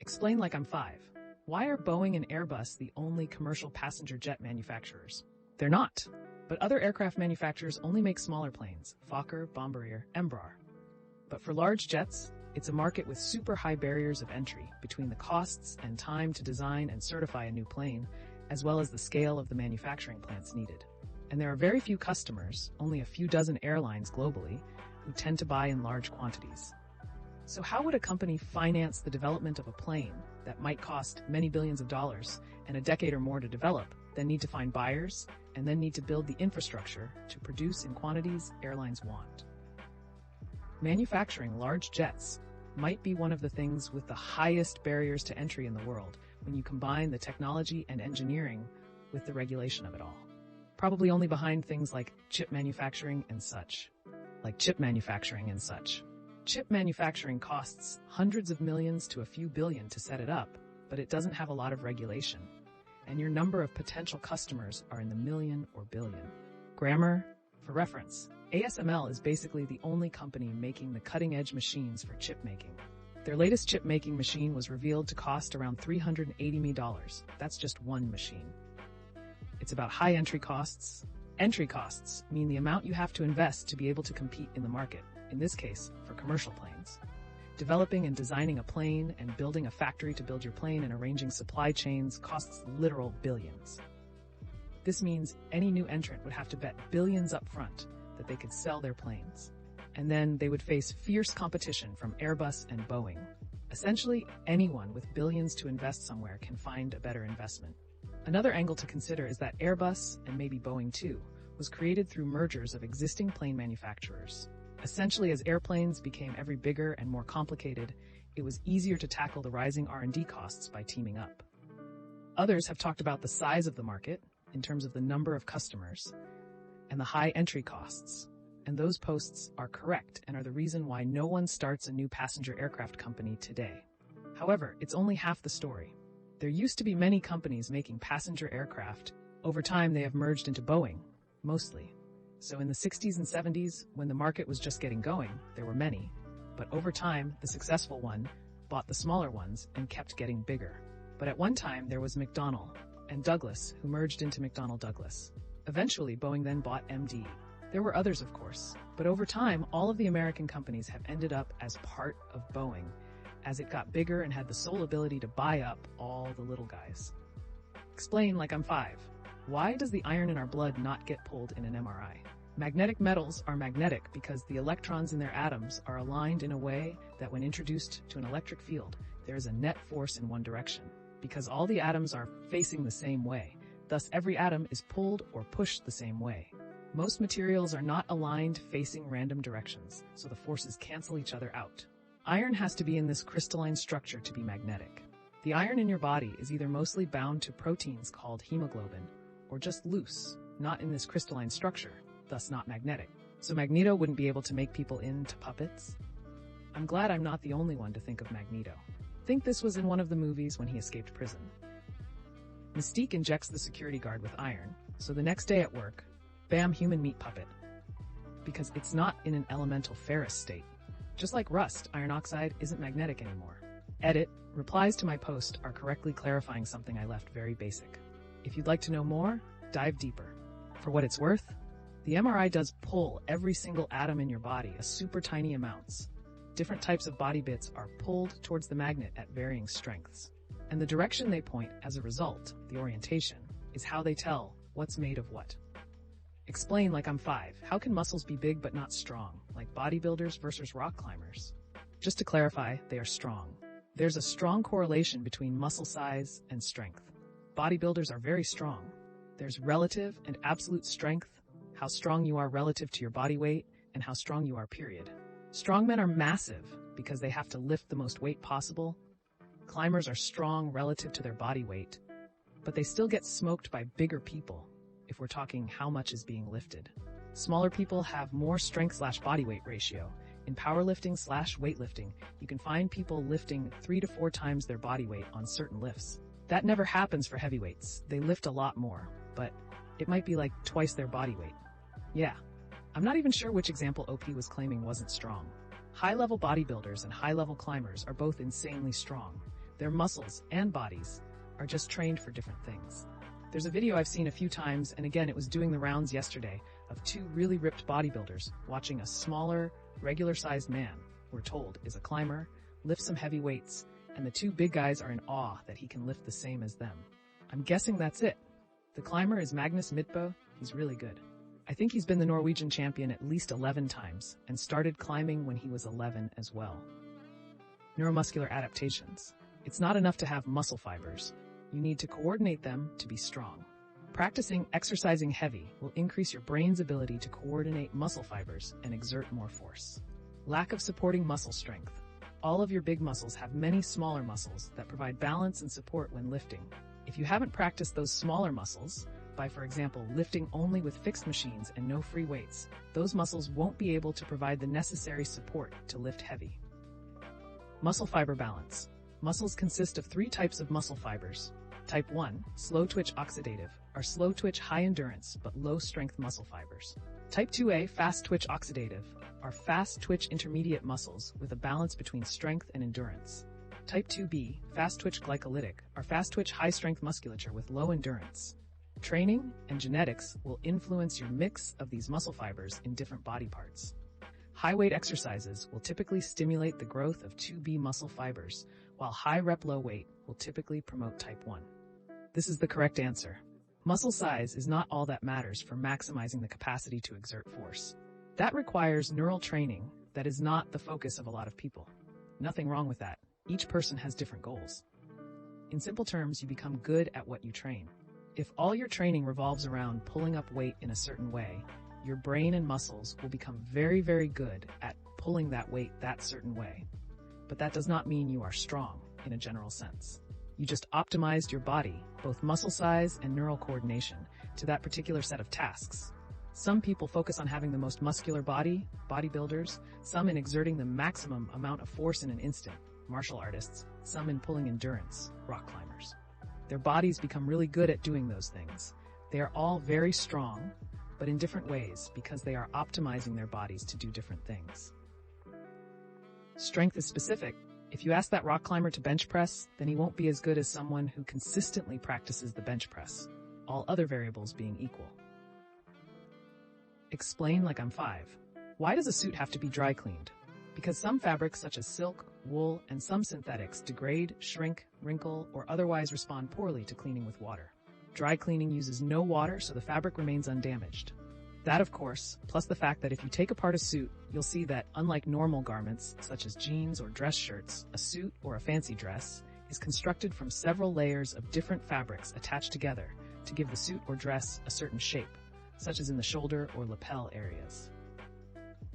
Explain like I'm five. Why are Boeing and Airbus the only commercial passenger jet manufacturers? They're not. But other aircraft manufacturers only make smaller planes, Fokker, Bombardier, Embraer. But for large jets, it's a market with super high barriers of entry between the costs and time to design and certify a new plane, as well as the scale of the manufacturing plants needed. And there are very few customers, only a few dozen airlines globally, who tend to buy in large quantities. So how would a company finance the development of a plane that might cost many billions of dollars and a decade or more to develop, then need to find buyers, and then need to build the infrastructure to produce in quantities airlines want? Manufacturing large jets might be one of the things with the highest barriers to entry in the world when you combine the technology and engineering with the regulation of it all. Probably only behind things like chip manufacturing and such. Chip manufacturing costs hundreds of millions to a few billion to set it up, but it doesn't have a lot of regulation, and your number of potential customers are in the million or billion. Grammar, for reference, ASML is basically the only company making the cutting-edge machines for chip making. Their latest chip-making machine was revealed to cost around $380 million. That's just one machine. It's about high entry costs. Entry costs mean the amount you have to invest to be able to compete in the market, in this case, for commercial planes. Developing and designing a plane and building a factory to build your plane and arranging supply chains costs literal billions. This means any new entrant would have to bet billions up front that they could sell their planes. And then they would face fierce competition from Airbus and Boeing. Essentially, anyone with billions to invest somewhere can find a better investment. Another angle to consider is that Airbus, and maybe Boeing too, was created through mergers of existing plane manufacturers. Essentially, as airplanes became every bigger and more complicated, it was easier to tackle the rising R&D costs by teaming up. Others have talked about the size of the market, in terms of the number of customers, and the high entry costs. And those posts are correct and are the reason why no one starts a new passenger aircraft company today. However, it's only half the story. There used to be many companies making passenger aircraft. Over time, they have merged into Boeing, mostly. So in the 60s and 70s, when the market was just getting going, there were many. But over time, the successful one bought the smaller ones and kept getting bigger. But at one time, there was McDonnell and Douglas, who merged into McDonnell Douglas. Eventually, Boeing then bought MD. There were others, of course, but over time, all of the American companies have ended up as part of Boeing, as it got bigger and had the sole ability to buy up all the little guys. Explain like I'm five. Why does the iron in our blood not get pulled in an MRI? Magnetic metals are magnetic because the electrons in their atoms are aligned in a way that when introduced to an electric field, there is a net force in one direction, because all the atoms are facing the same way. Thus, every atom is pulled or pushed the same way. Most materials are not aligned facing random directions, so the forces cancel each other out. Iron has to be in this crystalline structure to be magnetic. The iron in your body is either mostly bound to proteins called hemoglobin, or just loose, not in this crystalline structure, thus not magnetic. So Magneto wouldn't be able to make people into puppets? I'm glad I'm not the only one to think of Magneto. Think this was in one of the movies when he escaped prison. Mystique injects the security guard with iron, so the next day at work, bam, human meat puppet. Because it's not in an elemental ferrous state. Just like rust, iron oxide isn't magnetic anymore. Edit, replies to my post are correctly clarifying something I left very basic. If you'd like to know more, dive deeper. For what it's worth, the MRI does pull every single atom in your body a super tiny amounts. Different types of body bits are pulled towards the magnet at varying strengths. And the direction they point as a result, the orientation, is how they tell what's made of what. Explain like I'm five. How can muscles be big but not strong, like bodybuilders versus rock climbers? Just to clarify, they are strong. There's a strong correlation between muscle size and strength. Bodybuilders are very strong. There's relative and absolute strength, how strong you are relative to your body weight, and how strong you are, period. Strong men are massive because they have to lift the most weight possible. Climbers are strong relative to their body weight, but they still get smoked by bigger people, if we're talking how much is being lifted. Smaller people have more strength/body weight ratio. In powerlifting/weightlifting, you can find people lifting 3 to 4 times their body weight on certain lifts. That never happens for heavyweights. They lift a lot more, but it might be like twice their body weight. Yeah, I'm not even sure which example OP was claiming wasn't strong. High-level bodybuilders and high-level climbers are both insanely strong. Their muscles and bodies are just trained for different things. There's a video I've seen a few times, and again, it was doing the rounds yesterday, of two really ripped bodybuilders watching a smaller, regular-sized man, we're told is a climber, lift some heavy weights, and the two big guys are in awe that he can lift the same as them. I'm guessing that's it. The climber is Magnus Midtbø. He's really good. I think he's been the Norwegian champion at least 11 times and started climbing when he was 11 as well. Neuromuscular adaptations. It's not enough to have muscle fibers. You need to coordinate them to be strong. Practicing exercising heavy will increase your brain's ability to coordinate muscle fibers and exert more force. Lack of supporting muscle strength. All of your big muscles have many smaller muscles that provide balance and support when lifting. If you haven't practiced those smaller muscles, by, for example, lifting only with fixed machines and no free weights, those muscles won't be able to provide the necessary support to lift heavy. Muscle fiber balance. Muscles consist of 3 types of muscle fibers. Type 1, slow-twitch oxidative, are slow-twitch high-endurance but low-strength muscle fibers. Type 2A, fast-twitch oxidative, are fast-twitch intermediate muscles with a balance between strength and endurance. Type 2B, fast-twitch glycolytic, are fast-twitch high-strength musculature with low endurance. Training and genetics will influence your mix of these muscle fibers in different body parts. High-weight exercises will typically stimulate the growth of 2B muscle fibers, while high-rep low-weight will typically promote type 1. This is the correct answer. Muscle size is not all that matters for maximizing the capacity to exert force. That requires neural training that is not the focus of a lot of people. Nothing wrong with that. Each person has different goals. In simple terms, you become good at what you train. If all your training revolves around pulling up weight in a certain way, your brain and muscles will become very, very good at pulling that weight that certain way. But that does not mean you are strong in a general sense. You just optimized your body, both muscle size and neural coordination, to that particular set of tasks. Some people focus on having the most muscular body, bodybuilders, some in exerting the maximum amount of force in an instant, martial artists, some in pulling endurance, rock climbers. Their bodies become really good at doing those things. They are all very strong, but in different ways because they are optimizing their bodies to do different things. Strength is specific. If you ask that rock climber to bench press, then he won't be as good as someone who consistently practices the bench press, all other variables being equal. Explain like I'm 5. Why does a suit have to be dry cleaned? Because some fabrics such as silk, wool, and some synthetics degrade, shrink, wrinkle, or otherwise respond poorly to cleaning with water. Dry cleaning uses no water, so the fabric remains undamaged. That, of course, plus the fact that if you take apart a suit, you'll see that, unlike normal garments, such as jeans or dress shirts, a suit or a fancy dress is constructed from several layers of different fabrics attached together to give the suit or dress a certain shape, such as in the shoulder or lapel areas.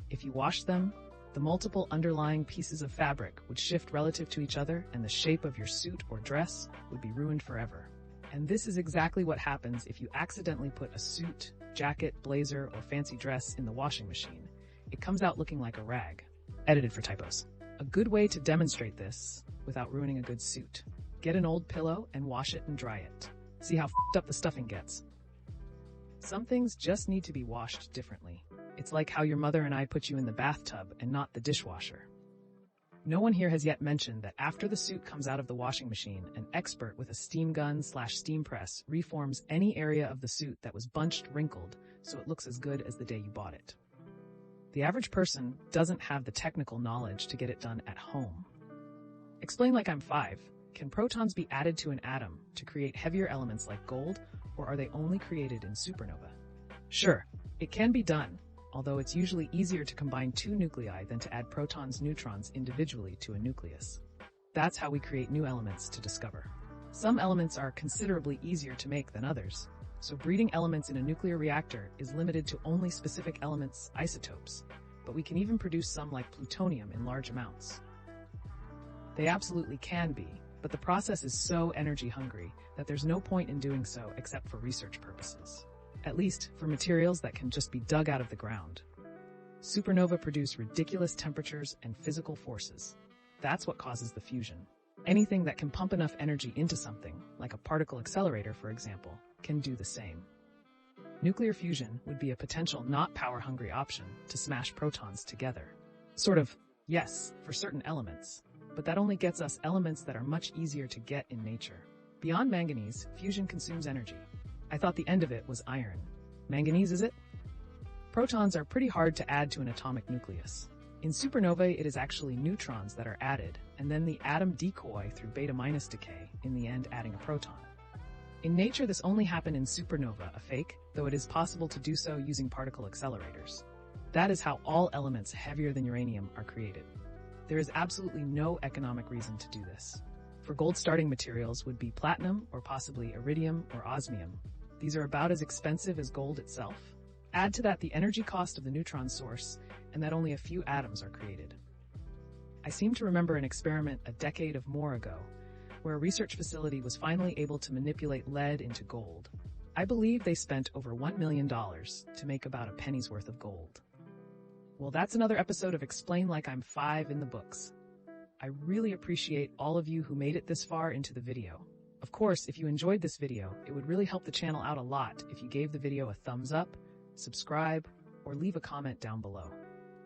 If you wash them, the multiple underlying pieces of fabric would shift relative to each other, and the shape of your suit or dress would be ruined forever. And this is exactly what happens if you accidentally put a suit, jacket, blazer, or fancy dress in the washing machine. It comes out looking like a rag. Edited for typos. A good way to demonstrate this without ruining a good suit. Get an old pillow and wash it and dry it. See how f***ed up the stuffing gets. Some things just need to be washed differently. It's like how your mother and I put you in the bathtub and not the dishwasher. No one here has yet mentioned that after the suit comes out of the washing machine, an expert with a steam gun/steam press reforms any area of the suit that was bunched, wrinkled, so it looks as good as the day you bought it. The average person doesn't have the technical knowledge to get it done at home. Explain like I'm 5. Can protons be added to an atom to create heavier elements like gold, or are they only created in supernovae? Sure, it can be done, although it's usually easier to combine 2 nuclei than to add protons, neutrons individually to a nucleus. That's how we create new elements to discover. Some elements are considerably easier to make than others, so breeding elements in a nuclear reactor is limited to only specific elements, isotopes, but we can even produce some like plutonium in large amounts. They absolutely can be, but the process is so energy hungry that there's no point in doing so except for research purposes. At least for materials that can just be dug out of the ground. Supernovae produce ridiculous temperatures and physical forces. That's what causes the fusion. Anything that can pump enough energy into something, like a particle accelerator for example, can do the same. Nuclear fusion would be a potential not power-hungry option to smash protons together. Sort of, yes, for certain elements. but that only gets us elements that are much easier to get in nature. Beyond manganese, fusion consumes energy. I thought the end of it was iron. Manganese, is it? Protons are pretty hard to add to an atomic nucleus. In supernovae, it is actually neutrons that are added, and then the atom decoy through beta- decay, in the end adding a proton. In nature, this only happened in supernova, a fake, though it is possible to do so using particle accelerators. That is how all elements heavier than uranium are created. There is absolutely no economic reason to do this. For gold, starting materials would be platinum or possibly iridium or osmium. These are about as expensive as gold itself. Add to that the energy cost of the neutron source, and that only a few atoms are created. I seem to remember an experiment a decade or more ago, where a research facility was finally able to manipulate lead into gold. I believe they spent over $1 million to make about a penny's worth of gold. Well, that's another episode of Explain Like I'm 5 in the books. I really appreciate all of you who made it this far into the video. Of course, if you enjoyed this video, it would really help the channel out a lot if you gave the video a thumbs up, subscribe, or leave a comment down below.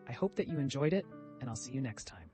I hope that you enjoyed it, and I'll see you next time.